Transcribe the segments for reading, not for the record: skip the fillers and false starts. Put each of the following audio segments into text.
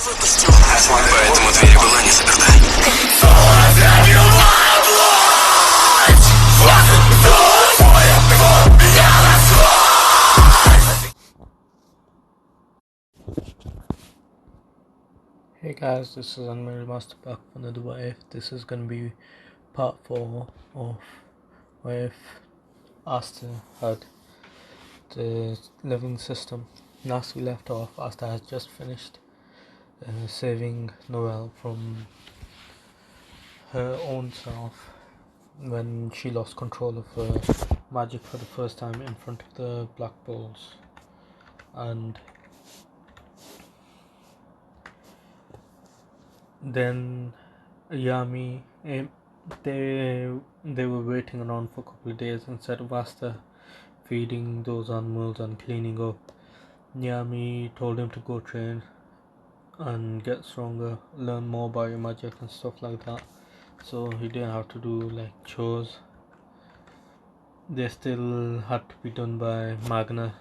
Поэтому дверь была не заперта. Hey guys, this is Unmarried Master back for another What If. This is going to be part 4 of What If Asta had the living system. Last we left off, Asta has just finished saving Noelle from her own self when she lost control of her magic for the first time in front of the black balls. And then Yami, they were waiting around for a couple of days instead of Asta feeding those animals and cleaning up. Yami told him to go train and get stronger, learn more about your magic and stuff like that, so he didn't have to do like chores. They still had to be done by Magna,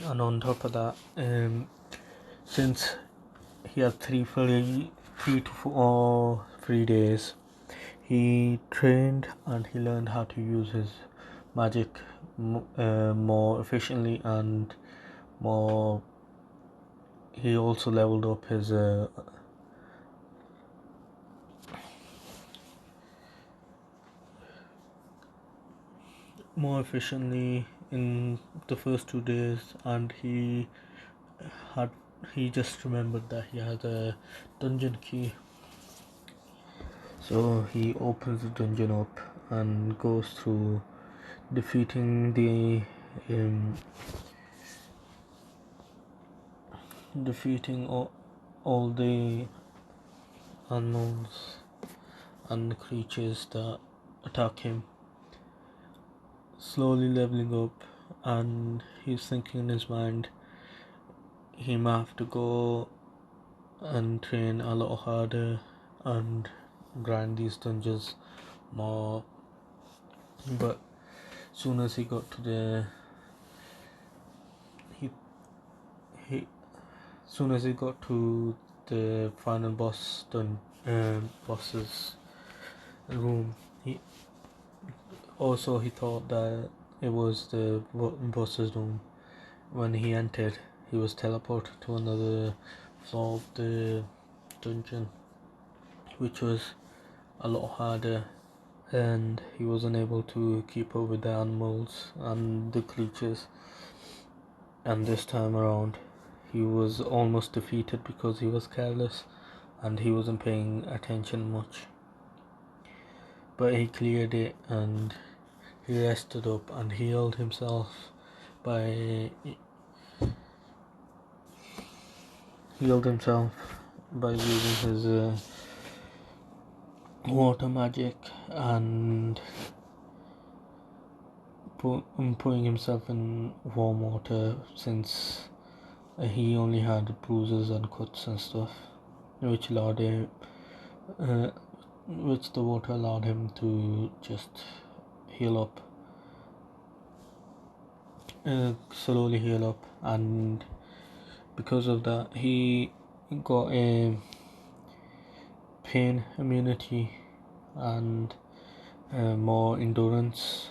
and on top of that, since he had 3 to 3 days, he trained and he learned how to use his magic more efficiently, and more. He also leveled up his more efficiently in the first 2 days, and he just remembered that he had a dungeon key, so he opens the dungeon up and goes through defeating all the unknowns and the creatures that attack him, slowly leveling up. And he's thinking in his mind he might have to go and train a lot harder and grind these dungeons more. But soon as he got to the final boss's room, he thought that it was the boss's room. When he entered, he was teleported to another floor of the dungeon, which was a lot harder, and he was unable to keep up with the animals and the creatures. And this time around, he was almost defeated because he was careless and he wasn't paying attention much. But he cleared it, and he rested up and healed himself by using his water magic and putting himself in warm water, since he only had bruises and cuts and stuff, which the water allowed him to just slowly heal up. And because of that, he got a pain immunity and more endurance.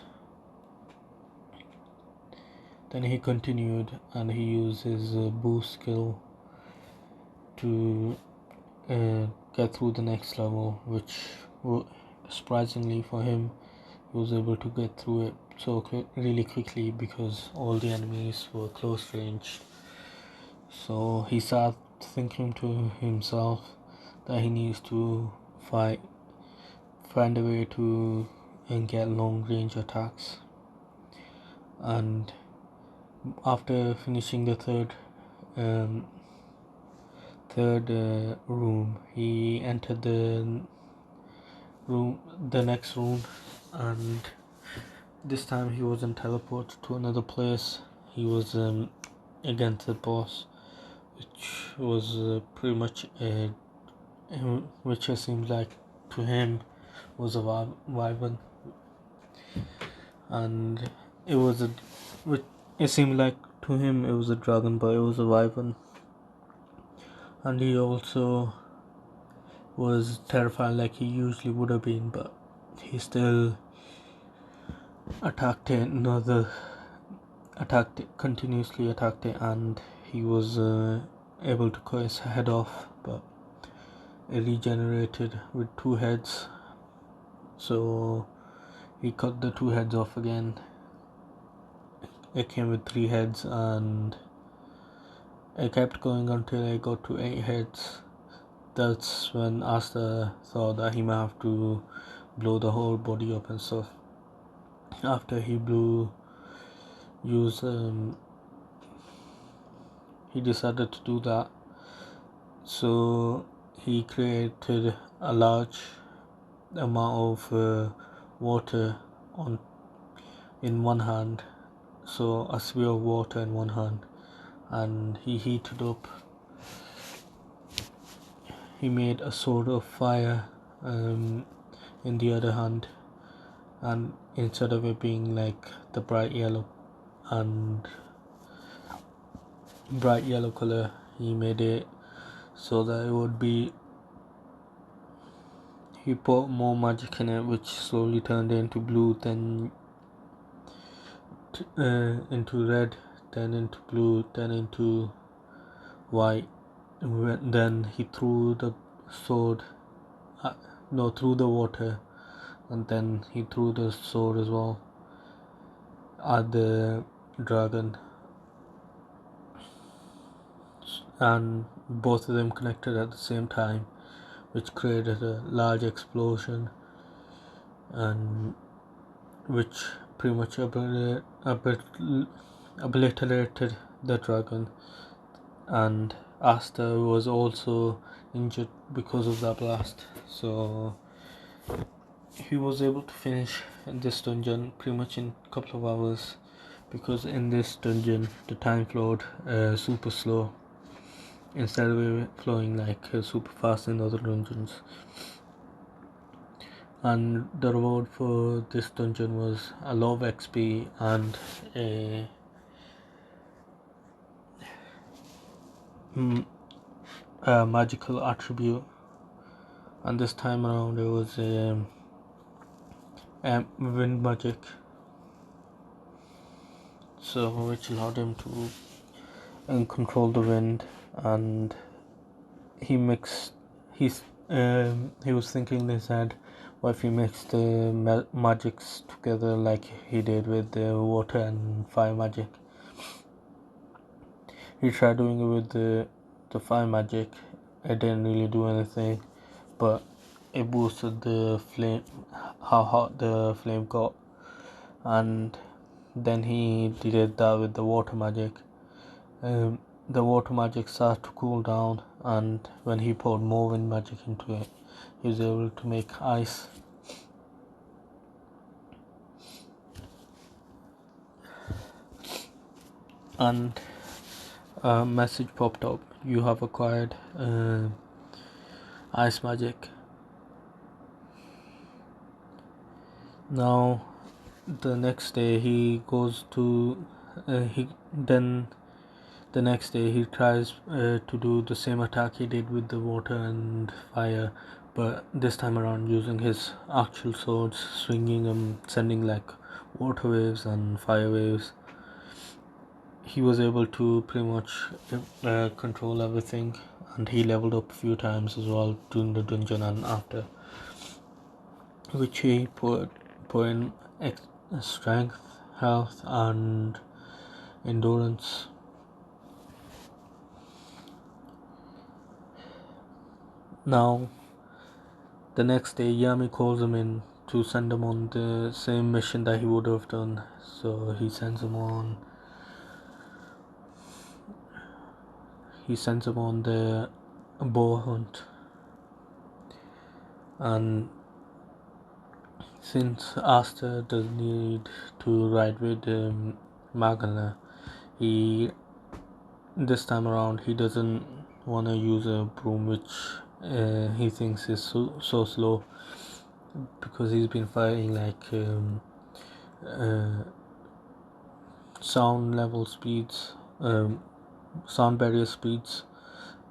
Then he continued and he used his boost skill to get through the next level, which surprisingly for him, he was able to get through it really quickly because all the enemies were close range. So he started thinking to himself that he needs to find a way to get long range attacks. And after finishing the third room, he entered the next room, and this time he wasn't teleported to another place. He was against the boss, which was pretty much which it seemed like to him was a wyvern, and it seemed like to him it was a dragon, but it was a wyvern, and he also was terrified like he usually would have been, but he still continuously attacked it, and he was able to cut its head off, but it regenerated with 2 heads, so he cut the 2 heads off again. It came with 3 heads, and it kept going until it got to 8 heads. That's when Asta thought that he might have to blow the whole body up and stuff. After he he decided to do that, so he created a large amount of water in one hand, so a sphere of water in one hand, and he heated up. He made a sword of fire in the other hand, and instead of it being like the bright yellow color, he made it so that it would be. He put more magic in it, which slowly turned into blue, then into red, then into blue, then into white. Then he threw the sword, threw the water, and then he threw the sword as well at the dragon, and both of them connected at the same time, which created a large explosion, and which pretty much obliterated the dragon. And Asta was also injured because of that blast, so he was able to finish this dungeon pretty much in a couple of hours, because in this dungeon the time flowed super slow instead of it flowing like super fast in other dungeons. And the reward for this dungeon was a lot of XP and a magical attribute, and this time around it was wind magic, so which allowed him to control the wind. And he was thinking in his head, what if he mixed the magics together like he did with the water and fire magic. He tried doing it with the fire magic. It didn't really do anything, but it boosted the flame, how hot the flame got. And then he did that with the water magic. The water magic started to cool down, and when he poured more wind magic into it, he was able to make ice. And a message popped up: you have acquired ice magic. Now the next day he goes to the next day he tries to do the same attack he did with the water and fire, but this time around using his actual swords, swinging them, sending like water waves and fire waves. He was able to pretty much control everything, and he leveled up a few times as well during the dungeon and after, which he put in strength, health, and endurance. Now the next day Yami calls him in to send him on the same mission that he would have done, so he sends him on the boar hunt. And since Asta doesn't need to ride with Magana, this time around he doesn't want to use a broom, which he thinks is so slow, because he's been fighting like sound level speeds, sound barrier speeds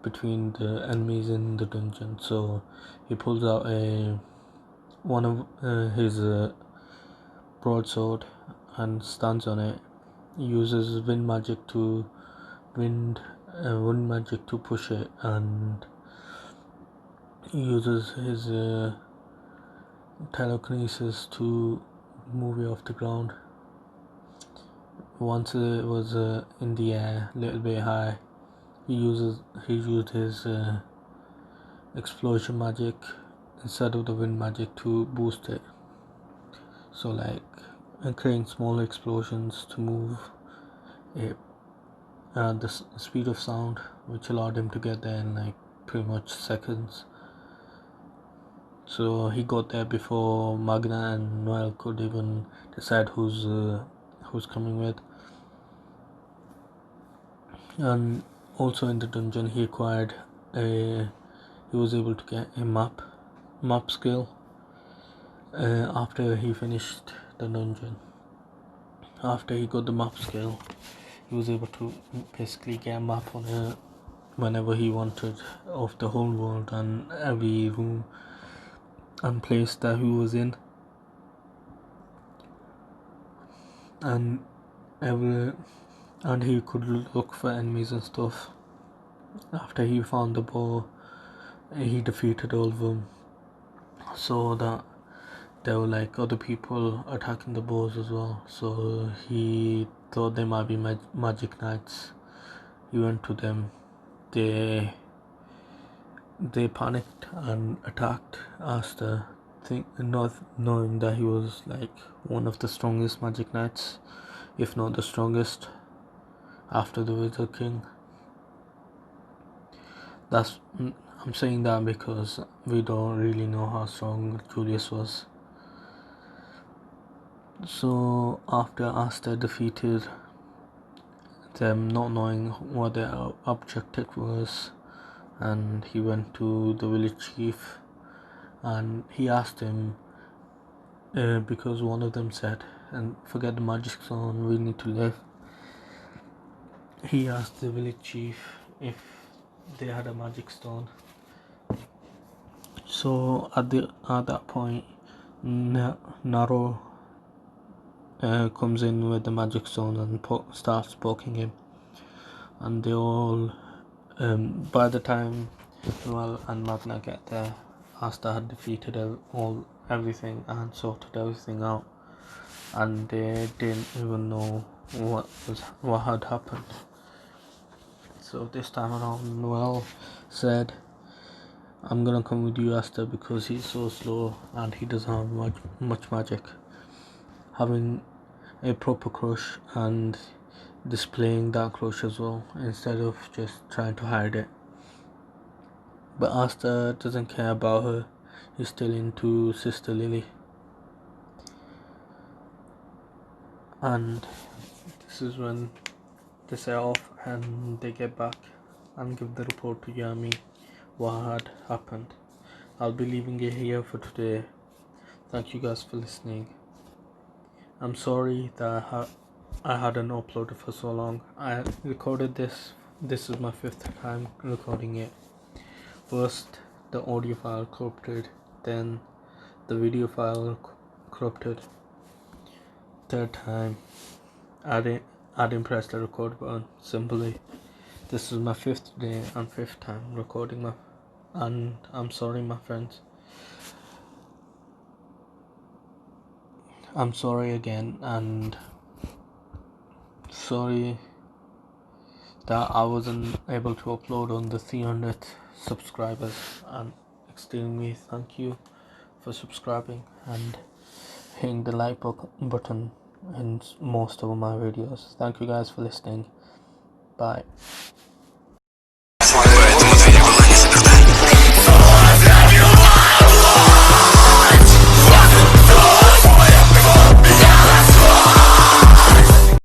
between the enemies in the dungeon. So he pulls out one of his broadsword and stands on it. He uses wind magic to push it, and he uses his telekinesis to move it off the ground. Once it was in the air, a little bit high, he used his explosion magic instead of the wind magic to boost it. So like creating small explosions to move it at the speed of sound, which allowed him to get there in like pretty much seconds. So he got there before Magna and Noel could even decide who's coming with. And also in the dungeon, he was able to get a map skill after he finished the dungeon. After he got the map skill, he was able to basically get a map on it whenever he wanted of the whole world and every room and place that he was in, and he could look for enemies and stuff. After he found the bow, he defeated all of them, so that there were like other people attacking the bows as well. So he thought they might be magic knights. He went to them. They panicked and attacked Asta, not knowing that he was like one of the strongest magic knights, if not the strongest, after the Wizard King. I'm saying that because we don't really know how strong Julius was. So after Asta defeated them, not knowing what their objective was, and he went to the village chief and he asked him, because one of them said, and forget the magic stone, we need to live. He asked the village chief if they had a magic stone. So at that point, Naro comes in with the magic stone and starts poking him, and they all by the time Noel and Magna get there, Asta had defeated everything and sorted everything out, and they didn't even know what had happened. So this time around, Noel said, "I'm gonna come with you, Asta, because he's so slow and he doesn't have much magic." Having a proper crush and displaying that crush as well, instead of just trying to hide it. But Asta doesn't care about her. He's still into Sister Lily. And this is when they set off and they get back and give the report to Yami what had happened. I'll be leaving it here for today. Thank you guys for listening. I'm sorry that I hadn't uploaded for so long. I recorded this. This is my 5th time recording it. First, the audio file corrupted, then the video file corrupted. Third time, I didn't press the record button. Simply, this is my 5th day and 5th time recording and I'm sorry, my friends. I'm sorry again, and sorry that I wasn't able to upload on the 300th subscribers, and extremely thank you for subscribing and hitting the like button in most of my videos. Thank you guys for listening. Bye.